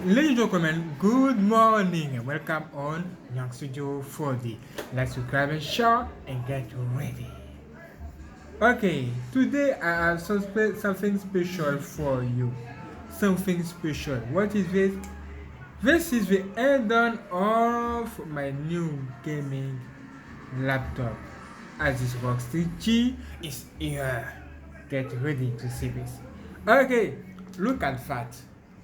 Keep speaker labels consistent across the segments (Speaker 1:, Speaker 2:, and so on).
Speaker 1: Ladies and gentlemen, good morning and welcome on GNANGSTUDIO 4D. Let's subscribe and share and get ready. Okay, today I have something special for you. Something special. What is this? This is the add-on of my new gaming laptop. ASUS ROG 3G is here. Get ready to see this. Okay, look at that.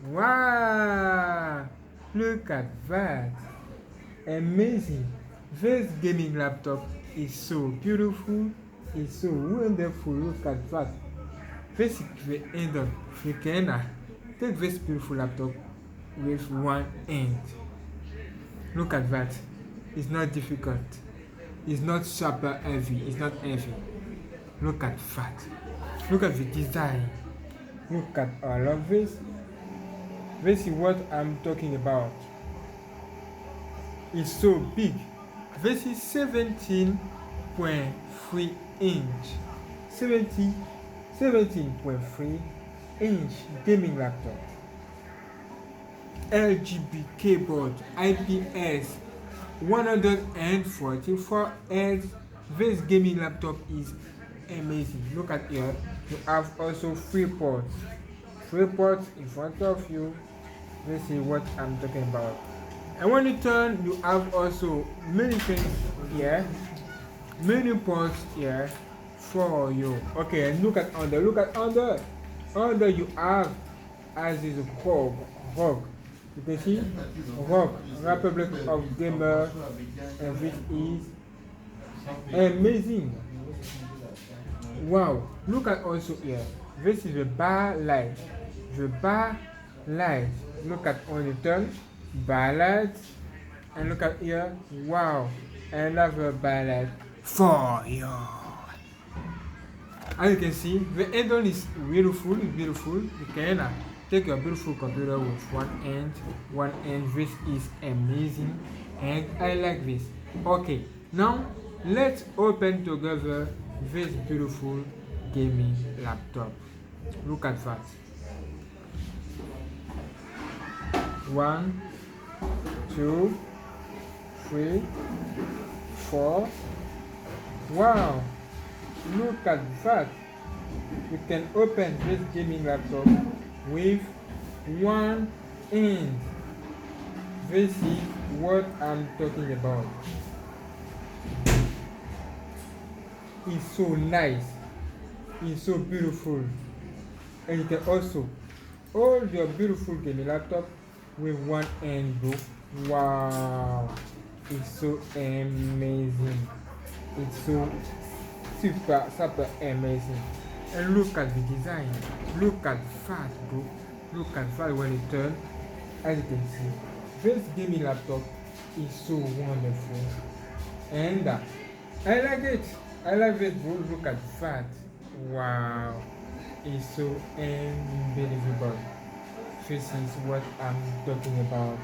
Speaker 1: Wow! Look at that. Amazing. This gaming laptop is so beautiful. It's so wonderful. Look at that. This is the end of you can take this beautiful laptop with one hand. Look at that. It's not difficult. It's not super heavy. It's not heavy. Look at that. Look at the design. Look at all of this. This is what I'm talking about. It's so big. This is 17.3 inch. 17.3 inch gaming laptop. RGB keyboard, IPS, 144 Hz. This gaming laptop is amazing. Look at here. You have also three ports in front of you. This is what I'm talking about. And when you turn, you have also many things here, many ports here for you. Okay, and look at under. Under you have as is ROG. You can see ROG, Republic of Gamer, and this is amazing. Wow, look at also here. This is the bar light. Look at on the turn, bar light, and look at here. Wow, another bar light for you. As you can see, the add-on is beautiful. You can take your beautiful computer with one hand. This is amazing, and I like this. Okay, now let's open together this beautiful gaming laptop. Look at that. 1, 2, 3, 4. Wow! Look at that. You can open this gaming laptop with one hand. This is what I'm talking about. It's so nice. It's so beautiful. And you can also hold your beautiful gaming laptop with one hand, bro. Wow, it's so amazing. It's so super amazing. And look at the design. Look at that, bro. Look at that when it turns. As you can see, this gaming laptop is so wonderful, and I like it. I like this, bro. Look at that. Wow, it's so unbelievable. This is what I'm talking about.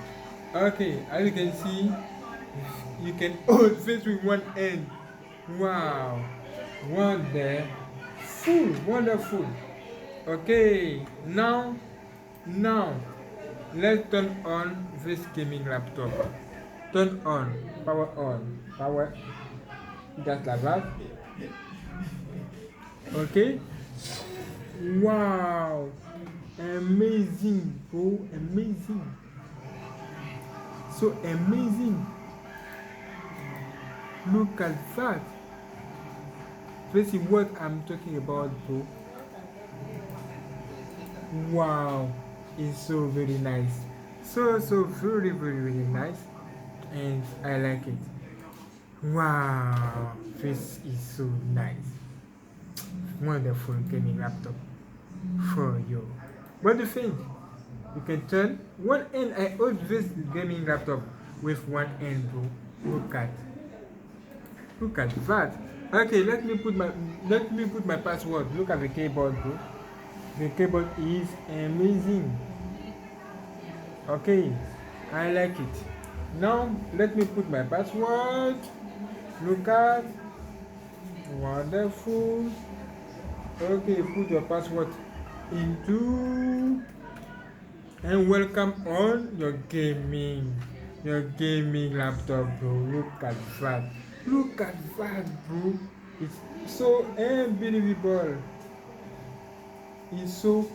Speaker 1: Okay, as you can see, you can hold this with one hand. Wow, wonderful. Okay, now let's turn on this gaming laptop. Turn on, power, just like that. Okay, wow. Amazing, bro. Amazing. So amazing. Look at that. This is what I'm talking about, bro. Wow. It's so very nice. So very nice. And I like it. Wow. This is so nice. Wonderful gaming laptop for you. What do you think? You can turn one hand. I hold this gaming laptop with one hand, bro. Look at that. Okay, let me put my password. Look at the keyboard, bro. The keyboard is amazing. Okay, I like it. Now let me put my password. Look at wonderful. Okay, put your password into And welcome on your gaming laptop, bro. Look at that. Look at that, bro. It's so unbelievable. It's so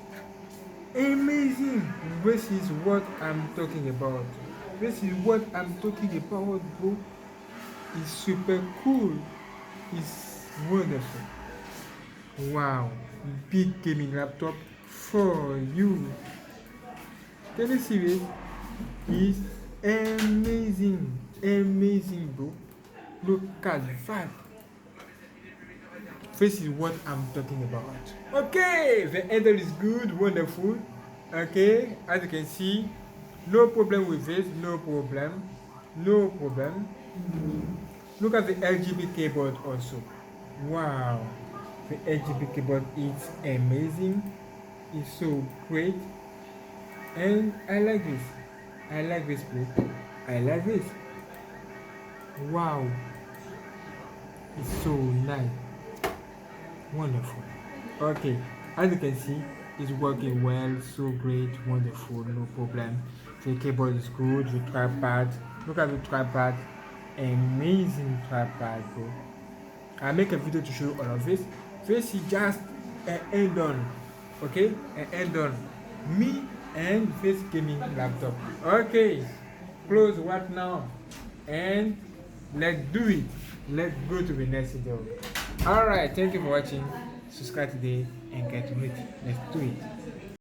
Speaker 1: amazing. This is what I'm talking about. This is what I'm talking about, bro. It's super cool. It's wonderful. Wow. Big gaming laptop for you. Can you see it? It's amazing. Amazing, bro. Look at that. This is what I'm talking about. Okay, the handle is good, wonderful. Okay, as you can see, no problem with this, no problem. No problem. Look at the RGB keyboard also. Wow, the RGB keyboard is amazing. It's so great. And I like this. I like this, bro. I like this. Wow, it's so nice. Wonderful. Okay, as you can see, it's working well, so great, wonderful, no problem. The keyboard is good, the trackpad. Look at the trackpad. Amazing trackpad, bro. I'll make a video to show you all of this. This is just an end on. Okay? An end on. Me and this gaming laptop. Okay. Close what now? And let's do it. Let's go to the next video. Alright, thank you for watching. Subscribe today and get with it. Let's do it.